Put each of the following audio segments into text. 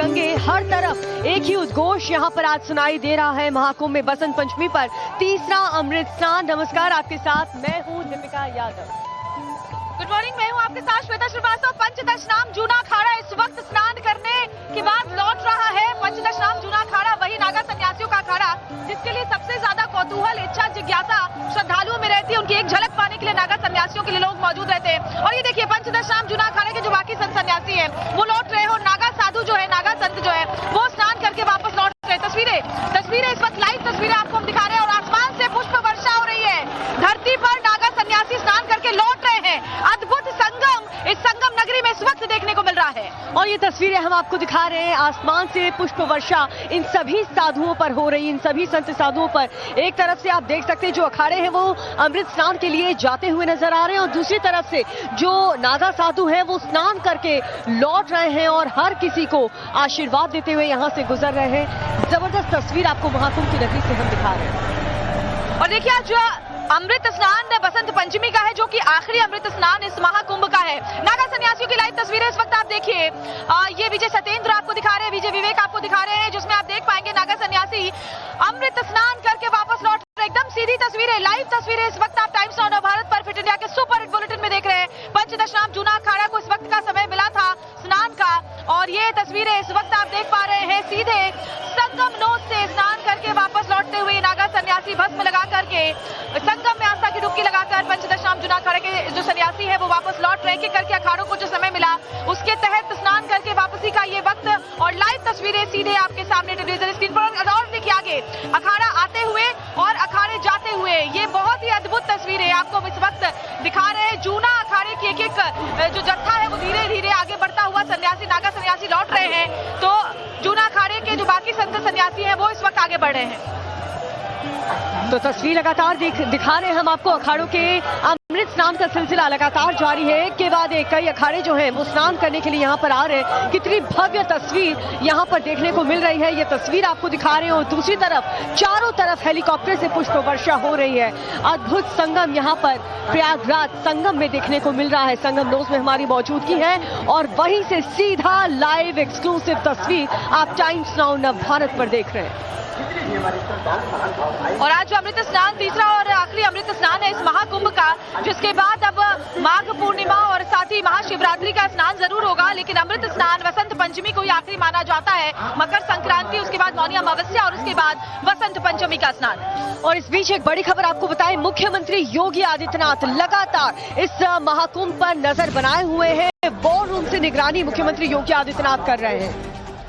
दंगे, हर तरफ एक ही उद्घोष यहाँ पर आज सुनाई दे रहा है। महाकुंभ में बसंत पंचमी पर तीसरा अमृत स्नान। नमस्कार, आपके साथ मैं हूँ दीपिका यादव। गुड मॉर्निंग, मैं हूँ आपके साथ श्वेता श्रीवास्तव। पंचदशनाम जूना अखाड़ा इस वक्त स्नान करने के बाद लौट रहा है। पंचदशनाम जूना अखाड़ा वही नागा सन्यासियों का अखाड़ा जिसके लिए सबसे ज्यादा कौतूहल, इच्छा, जिज्ञासा श्रद्धालुओं में रहती है। उनकी एक झलक पाने के लिए नागा सन्यासियों के लिए लोग मौजूद रहते हैं। और ये देखिए, पंचदशनाम जूना अखाड़े के जो बाकी संत सन्यासी हैं वो लौट रहे हो। नागा साधु जो है, नागा संत जो है वो स्नान करके वापस लौट रहे। तस्वीरें इस वक्त लाइव तस्वीरें आपको हम दिखा रहे हैं और आसमान से पुष्प वर्षा हो रही है। धरती पर नागा सन्यासी स्नान करके लौट रहे हैं। अद्भुत संगम इस संगम नगरी में इस वक्त देखने को मिल रहा है। और ये तस्वीरें हम आपको दिखा रहे हैं, आसमान से पुष्प वर्षा इन सभी साधुओं पर हो रही, इन सभी संत साधुओं पर। एक तरफ से आप देख सकते हैं जो अखाड़े हैं वो अमृत स्नान के लिए जाते हुए नजर आ रहे हैं और दूसरी तरफ से जो नागा साधु हैं वो स्नान करके लौट रहे हैं और हर किसी को आशीर्वाद देते हुए यहाँ से गुजर रहे हैं। जबरदस्त तस्वीर आपको महाकुंभ की नगरी से हम दिखा रहे हैं। और देखिए, आज जो अमृत स्नान बसंत पंचमी का है, जो कि आखिरी अमृत स्नान इस महाकुंभ का है। नागा सन्यासियों की लाइव तस्वीरें इस वक्त आप देखिए। ये विजय सत्येंद्र आपको दिखा रहे हैं, विजय विवेक आपको दिखा रहे हैं, जिसमें आप देख पाएंगे नागा सन्यासी अमृत स्नान करके वापस लौट रहे। एकदम सीधी तस्वीरें, लाइव तस्वीरें इस वक्त आप टाइम्स ऑफ भारत पर फिट इंडिया के सुपर हिट बुलेटिन में देख रहे हैं। पंचदशनाम जूना अखाड़ा को इस वक्त का समय मिला था स्नान का और ये तस्वीरें इस वक्त आप देख पा रहे हैं। सीधे संगम नोद से स्नान करके वापस लौटते हुए नागा सन्यासी भस्म लगा करके संगम में आस्था की डुबकी लगाकर पंचदशनाम जूना अखाड़े के जो सन्यासी है वो वापस लौट रहे हैं। करके अखाड़ों को जो समय मिला उसके तहत स्नान करके वापसी का ये वक्त और लाइव तस्वीरें सीधे आपके सामने टेलीविजन स्क्रीन पर। और देखिए, आगे अखाड़ा आते हुए और अखाड़े जाते हुए ये बहुत ही अद्भुत तस्वीरें आपको इस वक्त दिखा रहे हैं। जूना अखाड़े की एक एक जो जत्था है वो धीरे धीरे आगे बढ़ता हुआ सन्यासी नागा सन्यासी लौट रहे हैं। तो जूना अखाड़े के जो बाकी संत सन्यासी हैं वो इस वक्त आगे बढ़ रहे हैं। तो तस्वीर लगातार दिखा रहे हैं हम आपको। अखाड़ों के अमृत स्नान का सिलसिला लगातार जारी है। एक के बाद एक कई अखाड़े जो हैं वो स्नान करने के लिए यहाँ पर आ रहे हैं। कितनी भव्य तस्वीर यहाँ पर देखने को मिल रही है, ये तस्वीर आपको दिखा रहे हैं। और दूसरी तरफ चारों तरफ हेलीकॉप्टर से पुष्प वर्षा हो रही है। अद्भुत संगम यहाँ पर प्रयागराज संगम में देखने को मिल रहा है। संगम नोज में हमारी मौजूदगी है और वहीं से सीधा लाइव एक्सक्लूसिव तस्वीर आप टाइम्स नाउ नव भारत पर देख रहे हैं। और आज जो अमृत स्नान तीसरा और आखिरी अमृत स्नान है इस महाकुंभ का, जिसके बाद अब माघ पूर्णिमा और साथ ही महाशिवरात्रि का स्नान जरूर होगा, लेकिन अमृत स्नान वसंत पंचमी को ही आखिरी माना जाता है। मकर संक्रांति, उसके बाद मौनी अमावस्या और उसके बाद वसंत पंचमी का स्नान। और इस बीच एक बड़ी खबर आपको बताएं, मुख्यमंत्री योगी आदित्यनाथ लगातार इस महाकुंभ पर नजर बनाए हुए हैं। वॉर रूम से निगरानी मुख्यमंत्री योगी आदित्यनाथ कर रहे हैं।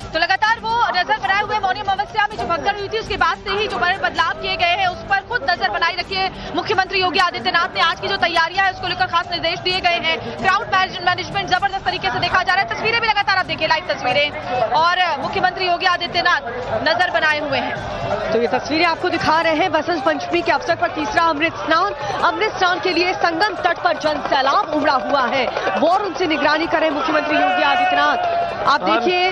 तो लगातार वो नजर बनाए हुए मौनी अमावस्या में जो भगदड़ हुई थी उसके बाद से ही जो बड़े बदलाव किए गए हैं उस पर खुद नजर बनाई रखी है मुख्यमंत्री योगी आदित्यनाथ ने। आज की जो तैयारियां है उसको लेकर खास निर्देश दिए गए हैं। क्राउड मैनेजमेंट जबरदस्त तरीके से देखा जा रहा है। तस्वीरें भी लगातार आप देखिए, लाइव तस्वीरें, और मुख्यमंत्री योगी आदित्यनाथ नजर बनाए हुए हैं। तो ये तस्वीरें आपको दिखा रहे हैं बसंत पंचमी के अवसर पर तीसरा अमृत स्नान के लिए संगम तट पर जन सैलाब उमड़ा हुआ है। वॉर रूम से निगरानी करें मुख्यमंत्री योगी आदित्यनाथ। आप देखिए,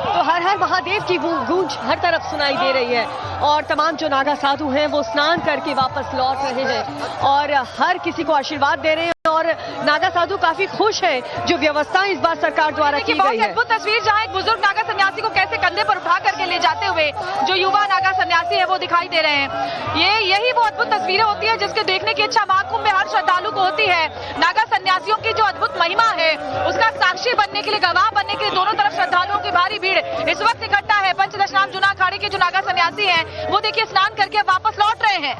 तो हर हर महादेव की गूंज हर तरफ सुनाई दे रही है और तमाम जो नागा साधु हैं वो स्नान करके वापस लौट रहे हैं और हर किसी को आशीर्वाद दे रहे हैं। और नागा साधु काफी खुश हैं जो व्यवस्था इस बार सरकार द्वारा की गई है। अद्भुत तस्वीर जहां एक बुजुर्ग नागा सन्यासी को कैसे कंधे पर उठा करके ले जाते हुए जो युवा नागा सन्यासी है वो दिखाई दे रहे हैं। यही वो अद्भुत तस्वीरें होती है जिसके देखने की इच्छा महाकुंभ में हर श्रद्धालु को होती है। नागा सन्यासियों की जो अद्भुत महिमा है उसका साक्षी बनने के लिए, गवाह बनने के लिए दोनों तरफ श्रद्धालुओं की भारी भीड़ इस वक्त इकट्ठा है। पंचदशनाम जूना अखाड़े के जो नागा सन्यासी हैं वो देखिए स्नान करके वापस लौट रहे हैं।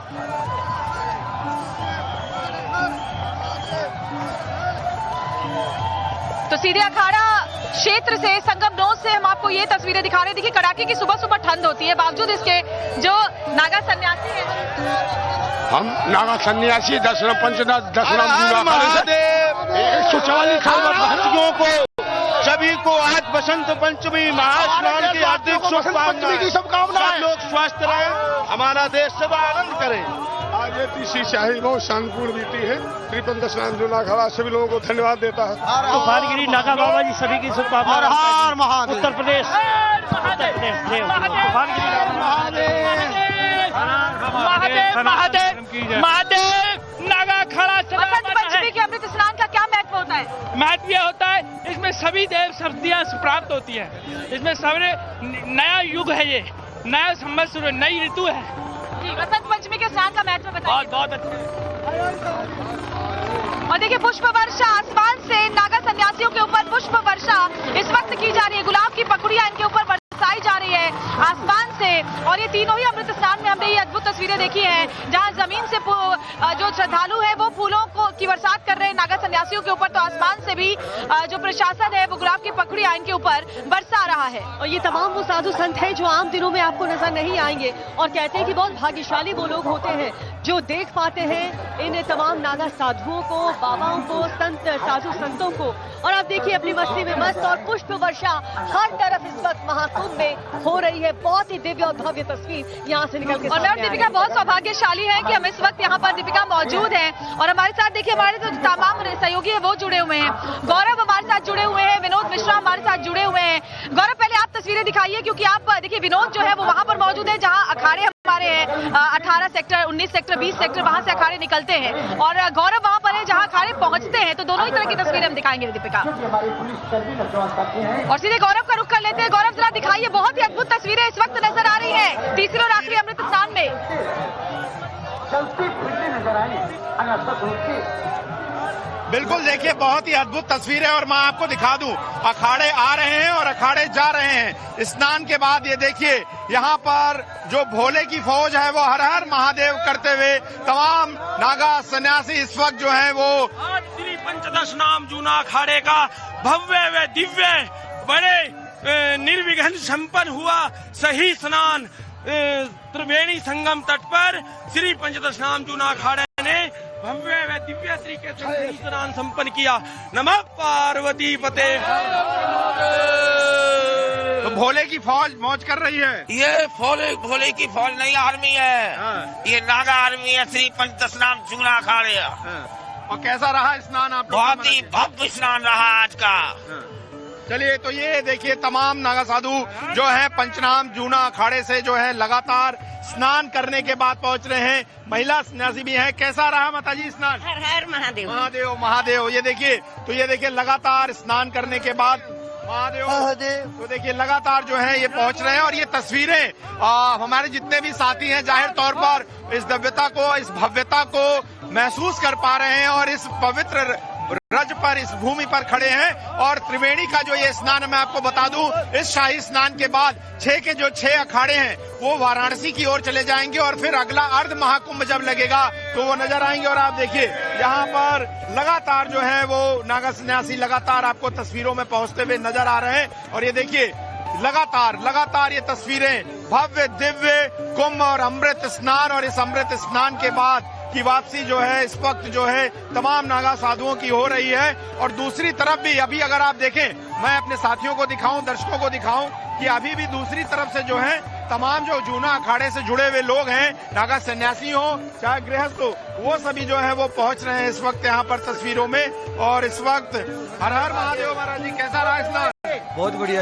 तो सीधे अखाड़ा क्षेत्र से, संगम नोद से हम आपको ये तस्वीरें दिखा रहे हैं। देखिए, कड़ाके की सुबह सुबह ठंड होती है, बावजूद इसके जो नागा सन्यासी हैं, हम नागा सन्यासी दशनाम जूना 144 भक्तों को सभी को आज बसंत पंचमी महास्नान की हार्दिक शुभकामनाएं। लोग स्वस्थ रहे, हमारा देश सब आनंद करें। आज ये तीसरी शाही बहुत शांतिपूर्ण बीती है। त्रिपंचदशनाम जूना अखाड़ा सभी लोगों को धन्यवाद देता है। तूफानगिरी नागा बाबा जी सभी की शुभकामनाएं। उत्तर प्रदेश महादेव नागा अखाड़ा। बसंत पंचमी के अमृत स्नान इसमें सभी देव शक्तियाँ प्राप्त होती हैं। इसमें सारे नया युग है, ये नया संवत्सर, नई ऋतु है। बसंत पंचमी के स्नान का महत्व बताइए। बहुत अच्छा। और देखिए पुष्प वर्षा, आसमान से नागा सन्यासियों के ऊपर पुष्प वर्षा इस वक्त की जा रही है। गुलाब की पकड़ियां इनके ऊपर बरसाई जा रही है आसमान से। और ये तीनों ही अमृत स्नान में हमने ये अद्भुत तस्वीरें देखी हैं, जहां जमीन से जो श्रद्धालु है वो फूलों की बरसात कर रहे हैं नागा सन्यासियों के ऊपर, तो आसमान से भी जो प्रशासन है वो गुलाब की पकड़ियां इनके ऊपर बरसा रहा है। और ये तमाम वो साधु संत हैं जो आम दिनों में आपको नजर नहीं आएंगे, और कहते हैं कि बहुत भाग्यशाली वो लोग होते हैं जो देख पाते हैं इन तमाम नागा साधुओं को, बाबाओं को, संत साधु संतों को। और आप देखिए अपनी मस्ती में मस्त, और पुष्प वर्षा हर तरफ इस वक्त महाकुंभ में हो रही है। बहुत ही दिव्य और भव्य तस्वीर यहाँ से निकल के और मैम दीपिका बहुत सौभाग्यशाली है कि हम इस वक्त यहाँ पर दीपिका मौजूद हैं, और हमारे साथ देखिए हमारे जो तमाम सहयोगी है वो जुड़े हुए हैं। गौरव हमारे साथ जुड़े हुए हैं, विनोद मिश्रा हमारे साथ जुड़े हुए हैं। गौरव पहले आप तस्वीरें दिखाइए, क्योंकि आप देखिए विनोद जो है वो वहाँ पर मौजूद है जहाँ अखाड़े हमारे हैं 18 सेक्टर, 19 सेक्टर, 20 सेक्टर, वहाँ से अखाड़े निकलते हैं, और गौरव वहाँ पर है जहाँ अखाड़े पहुँचते हैं। तो दोनों ही तरह की तस्वीरें हम दिखाएंगे दीपिका, और सीधे गौरव का रुख कर लेते हैं। गौरव जरा दिखाइए, बहुत ही अद्भुत तस्वीरें इस वक्त नजर आ रही है तीसरे और आखिरी अमृत स्नान में। बिल्कुल देखिए, बहुत ही अद्भुत तस्वीर है। और मैं आपको दिखा दूं, अखाड़े आ रहे हैं और अखाड़े जा रहे हैं स्नान के बाद। ये देखिए यहाँ पर जो भोले की फौज है वो हर हर महादेव करते हुए तमाम नागा सन्यासी इस वक्त जो है वो आज श्री पंचदश नाम जूना अखाड़े का भव्य व दिव्य बड़े निर्विघ्न संपन्न हुआ सही स्नान त्रिवेणी संगम तट पर श्री पंचदश नाम जूना अखाड़े ने भव्य व दिव्य तरीके से सही स्नान संपन्न किया। नमः पार्वती पते। तो भोले की फौज मौज कर रही है। ये भोले की फौज नहीं, आर्मी है। ये नागा आर्मी है, श्री पंचदश नाम जूना अखाड़े। और कैसा रहा स्नान आप? बहुत ही भव्य स्नान रहा आज का। चलिए, तो ये देखिए तमाम नागा साधु जो है पंचनाम जूना अखाड़े से जो है लगातार स्नान करने के बाद पहुंच रहे हैं। महिला सन्यासी भी हैं। कैसा रहा माताजी स्नान? हर हर महादेव। महादेव महादेव। ये देखिए, तो ये देखिए लगातार स्नान करने के बाद महादेव तो देखिए लगातार जो है ये पहुंच रहे हैं। और ये तस्वीरें हमारे जितने भी साथी हैं जाहिर तौर पर इस दिव्यता को, इस भव्यता को महसूस कर पा रहे हैं, और इस पवित्र रज पर, इस भूमि पर खड़े हैं। और त्रिवेणी का जो ये स्नान मैं आपको बता दूं, इस शाही स्नान के बाद 6 के जो 6 अखाड़े हैं वो वाराणसी की ओर चले जाएंगे, और फिर अगला अर्ध महाकुंभ जब लगेगा तो वो नजर आएंगे। और आप देखिए यहाँ पर लगातार जो है वो नागा सन्यासी लगातार आपको तस्वीरों में पहुंचते हुए नजर आ रहे हैं। और ये देखिए लगातार ये तस्वीरें भव्य दिव्य कुंभ और अमृत स्नान, और इस अमृत स्नान के बाद की वापसी जो है इस वक्त जो है तमाम नागा साधुओं की हो रही है। और दूसरी तरफ भी अभी अगर आप देखें, मैं अपने साथियों को दिखाऊं, दर्शकों को दिखाऊं कि अभी भी दूसरी तरफ से जो है तमाम जो जूना अखाड़े से जुड़े हुए लोग हैं, नागा सन्यासी हो चाहे गृहस्थ हो, वो सभी जो है वो पहुंच रहे हैं इस वक्त यहाँ पर तस्वीरों में। और इस वक्त हर हर महादेव। महाराज जी कैसा रहा स्नान? बहुत बढ़िया,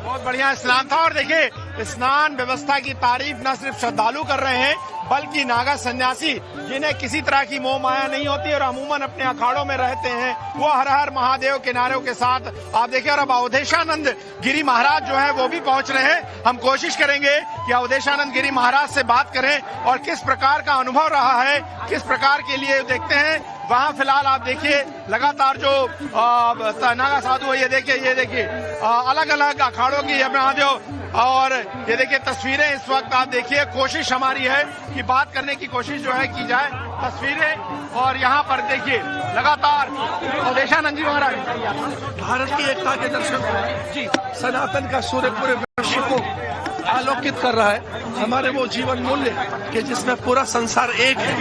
बहुत बढ़िया स्नान था। और देखिए स्नान व्यवस्था की तारीफ न सिर्फ श्रद्धालु कर रहे हैं बल्कि नागा सन्यासी जिन्हें किसी तरह की मोह माया नहीं होती और अमूमन अपने अखाड़ों में रहते हैं, वो हर हर महादेव के नारों के साथ आप देखिए। और अब अवधेशानंद गिरी महाराज जो है वो भी पहुंच रहे हैं। हम कोशिश करेंगे कि अवधेशानंद गिरी महाराज से बात करें और किस प्रकार का अनुभव रहा है, किस प्रकार के लिए देखते हैं। वहाँ फिलहाल आप देखिए लगातार जो नागा साधु है, ये देखिए अलग अलग अखाड़ों की महादेव। और ये देखिए तस्वीरें इस वक्त आप देखिए, कोशिश हमारी है कि बात करने की कोशिश जो है की जाए तस्वीरें। और यहाँ पर देखिए लगातार अवधेशानंद जी महाराज भारत की एकता के दर्शन जी, सनातन का सूर्य पूरे विश्व को आलोकित कर रहा है। हमारे वो जीवन मूल्य कि जिसमें पूरा संसार एक है,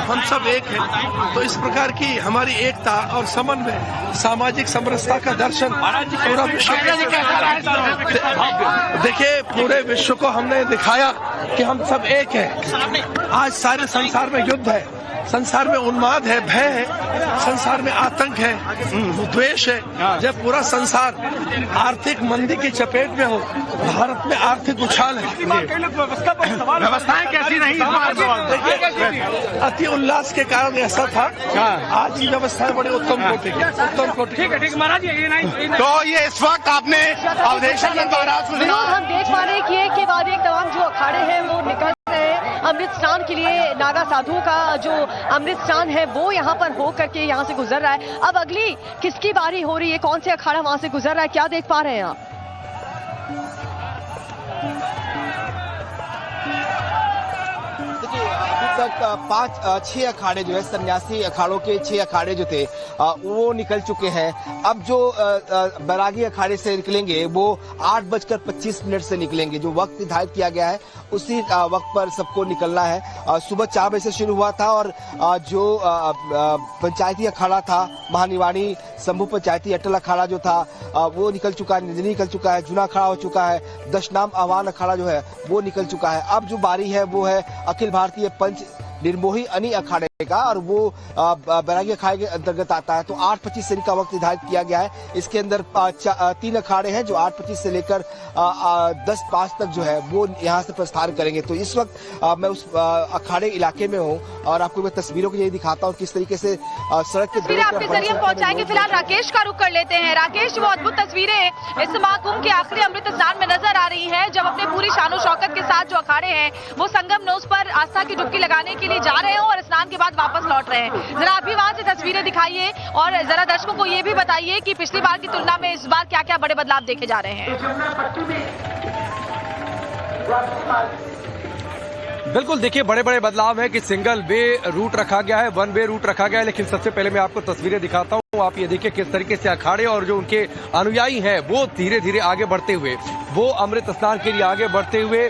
हम सब एक हैं। तो इस प्रकार की हमारी एकता और समन्वय, सामाजिक समरसता का दर्शन पूरा विश्व देखिए, पूरे विश्व को हमने दिखाया कि हम सब एक हैं। आज सारे संसार में युद्ध है, संसार में उन्माद है, भय है, संसार में आतंक है, द्वेष है। जब पूरा संसार आर्थिक मंदी की चपेट में हो, भारत में आर्थिक उछाल है। व्यवस्थाएं कैसी रही? अति उल्लास के कारण ऐसा था। आज की व्यवस्थाएं बड़ी उत्तम कोटि की, उत्तम कोटि। ठीक महाराज, तो ये इस वक्त आपने अवधेशन द्वारा हम देख पा रहे हैं कि एक के बाद एक तमाम जो अखाड़े हैं वो निकल रहे हैं अमृत स्नान के लिए। नागा साधुओं का जो अमृत स्नान है वो यहाँ पर हो करके यहाँ से गुजर रहा है। अब अगली किसकी बारी हो रही है, कौन से अखाड़ा वहां से गुजर रहा है, क्या देख पा रहे हैं आप? तक 6 अखाड़े जो है, सन्यासी अखाड़ों के 6 अखाड़े जो थे वो निकल चुके हैं। अब जो बैरागी अखाड़े से निकलेंगे वो 8:25 से निकलेंगे। जो वक्त निर्धारित किया गया है उसी वक्त पर सबको निकलना है। सुबह 4 बजे से शुरू हुआ था और जो पंचायती अखाड़ा था, महानिवाणी शंभू पंचायती अटल अखाड़ा जो था वो निकल चुका है, निधनी निकल चुका है, जूना अखाड़ा हो चुका है, दशनाम आह्वान अखाड़ा जो है वो निकल चुका है। अब जो बारी है वो है अखिल भारतीय पंच निर्मोही अनी अखाड़े का और वो बैरागी अखाड़े के अंतर्गत आता है। तो 8:25 से इनका वक्त निर्धारित किया गया है। इसके अंदर 3 अखाड़े हैं जो 8:25 से लेकर 10:05 तक जो है वो यहाँ से प्रस्थान करेंगे। तो इस वक्त मैं उस अखाड़े इलाके में हूँ और आपको मैं तस्वीरों को यही दिखाता हूँ किस तरीके से सड़क के आपके जरिए पहुंचाएंगे। फिलहाल राकेश का रुख कर लेते हैं। राकेश, वो अद्भुत तस्वीरें इस महाकुंभ के आखिरी अमृत स्नान में नजर आ रही है, जब अपने पूरी शानो शौकत के साथ जो अखाड़े हैं वो संगम नोस पर आस्था की डुबकी लगाने के लिए जा रहे हैं और स्नान के बाद वापस लौट रहे हैं। जरा अभी वहां से तस्वीरें दिखाइए और जरा दर्शकों को ये भी बताइए कि पिछली बार की तुलना में इस बार क्या क्या बड़े बदलाव देखे जा रहे हैं। बिल्कुल, देखिए बड़े बड़े बदलाव है कि सिंगल वे रूट रखा गया है, 1 वे रूट रखा गया है। लेकिन सबसे पहले मैं आपको तस्वीरें दिखाता हूं। आप ये देखिए किस तरीके से अखाड़े और जो उनके अनुयायी हैं वो धीरे धीरे आगे बढ़ते हुए वो अमृत स्नान के लिए आगे बढ़ते हुए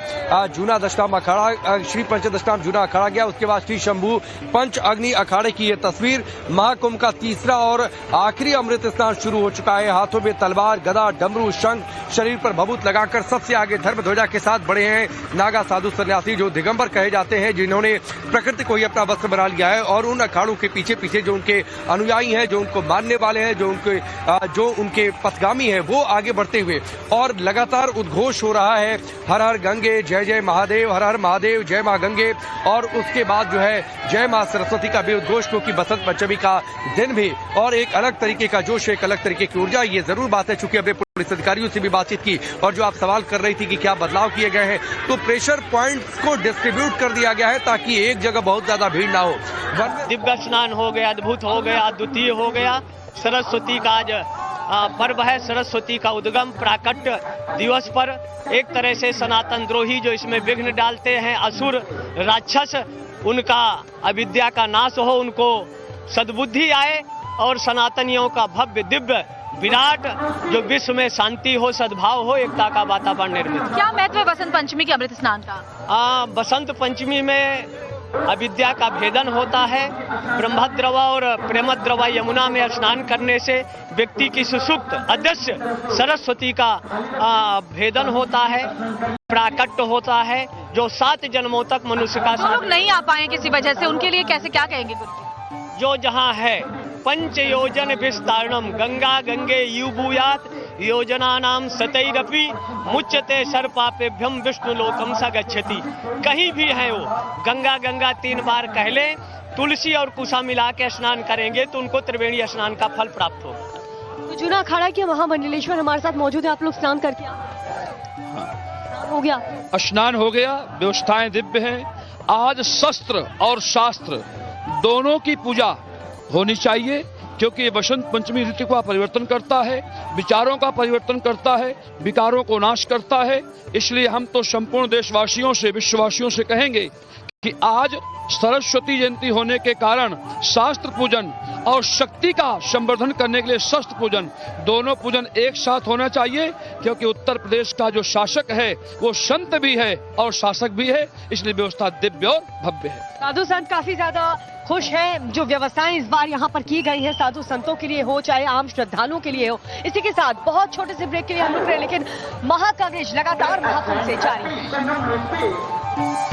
जूना दशनाम अखाड़ा, श्री पंच दशनाम जूना अखाड़ा गया। उसके बाद श्री शंभू पंच अग्नि अखाड़े की ये तस्वीर। महाकुंभ का तीसरा और आखिरी अमृत स्नान शुरू हो चुका है। हाथों में तलवार, गदा, डमरू, शंख, शरीर पर भभूत लगाकर सबसे आगे धर्म ध्वजा के साथ बढ़े हैं नागा साधु सन्यासी जो दिगंबर कहे जाते हैं, जिन्होंने प्रकृति को ही अपना वस्त्र बना लिया है। और उन अखाड़ों के पीछे पीछे जो उनके अनुयायी हैं, जो उनको मानने वाले हैं, जो उनके पथगामी हैं, वो आगे बढ़ते हुए और लगातार उद्घोष हो रहा है हर हर गंगे, जय जय महादेव, हर हर महादेव, जय मां गंगे। और उसके बाद जो है जय मां सरस्वती का भी उद्घोष, क्योंकि बसंत पंचमी का दिन भी और एक अलग तरीके का जोश, एक अलग तरीके की ऊर्जा। ये जरूर बात है, चूंकि हमने पुलिस अधिकारियों से भी बातचीत की और जो आप सवाल कर रही थी कि क्या बदलाव किए गए हैं, तो प्रेशर पॉइंट्स को डिस्ट्रीब्यूट कर दिया गया है ताकि एक जगह बहुत ज्यादा भीड़ ना हो। दिव्य स्नान हो गया, अद्भुत हो गया, अद्वितीय हो गया। सरस्वती का आज पर्व है, सरस्वती का उद्गम प्राकट्य दिवस पर एक तरह से सनातन द्रोही जो इसमें विघ्न डालते हैं, असुर राक्षस, उनका अविद्या का नाश हो, उनको सद्बुद्धि आए और सनातनियों का भव्य दिव्य विराट जो विश्व में शांति हो, सद्भाव हो, एकता का वातावरण निर्मित। क्या महत्व है बसंत पंचमी के अमृत स्नान का? बसंत पंचमी में अविद्या का भेदन होता है। ब्रह्मद्रवा और प्रेमद्रवा यमुना में स्नान करने से व्यक्ति की सुसुप्त अदृश्य सरस्वती का भेदन होता है, प्राकट्य होता है, जो 7 जन्मों तक मनुष्य का लोग नहीं आ पाए किसी वजह से, उनके लिए कैसे क्या कहेंगे? जो जहाँ है पंच योजन विस्तारणम गंगा गंगे युभूयात योजनानाम सतैरपि मुच्यते सर्पापेभ्यम विष्णु लोकम स गच्छति। कहीं भी है वो गंगा गंगा 3 बार कह ले, तुलसी और कुशा मिला के स्नान करेंगे तो उनको त्रिवेणी स्नान का फल प्राप्त होगा। तो जूना अखाड़ा के महामंडलेश्वर हमारे साथ मौजूद है, आप लोग स्नान करके हो गया? स्नान हो गया, व्यवस्थाएं दिव्य हैं। आज शस्त्र और शास्त्र दोनों की पूजा होनी चाहिए, क्योंकि ये बसंत पंचमी ऋतु का परिवर्तन करता है, विचारों का परिवर्तन करता है, विकारों को नाश करता है। इसलिए हम तो संपूर्ण देशवासियों से, विश्ववासियों से कहेंगे कि आज सरस्वती जयंती होने के कारण शास्त्र पूजन और शक्ति का संवर्धन करने के लिए शस्त्र पूजन, दोनों पूजन एक साथ होना चाहिए, क्योंकि उत्तर प्रदेश का जो शासक है वो संत भी है और शासक भी है, इसलिए व्यवस्था दिव्य और भव्य है। साधु संत काफी ज्यादा खुश है जो व्यवस्थाएं इस बार यहाँ पर की गई है, साधु संतों के लिए हो चाहे आम श्रद्धालुओं के लिए हो। इसी के साथ बहुत छोटे से ब्रेक के लिए हम रुक रहे हैं, लेकिन महाकाव्य लगातार महाकुंभ से जारी है।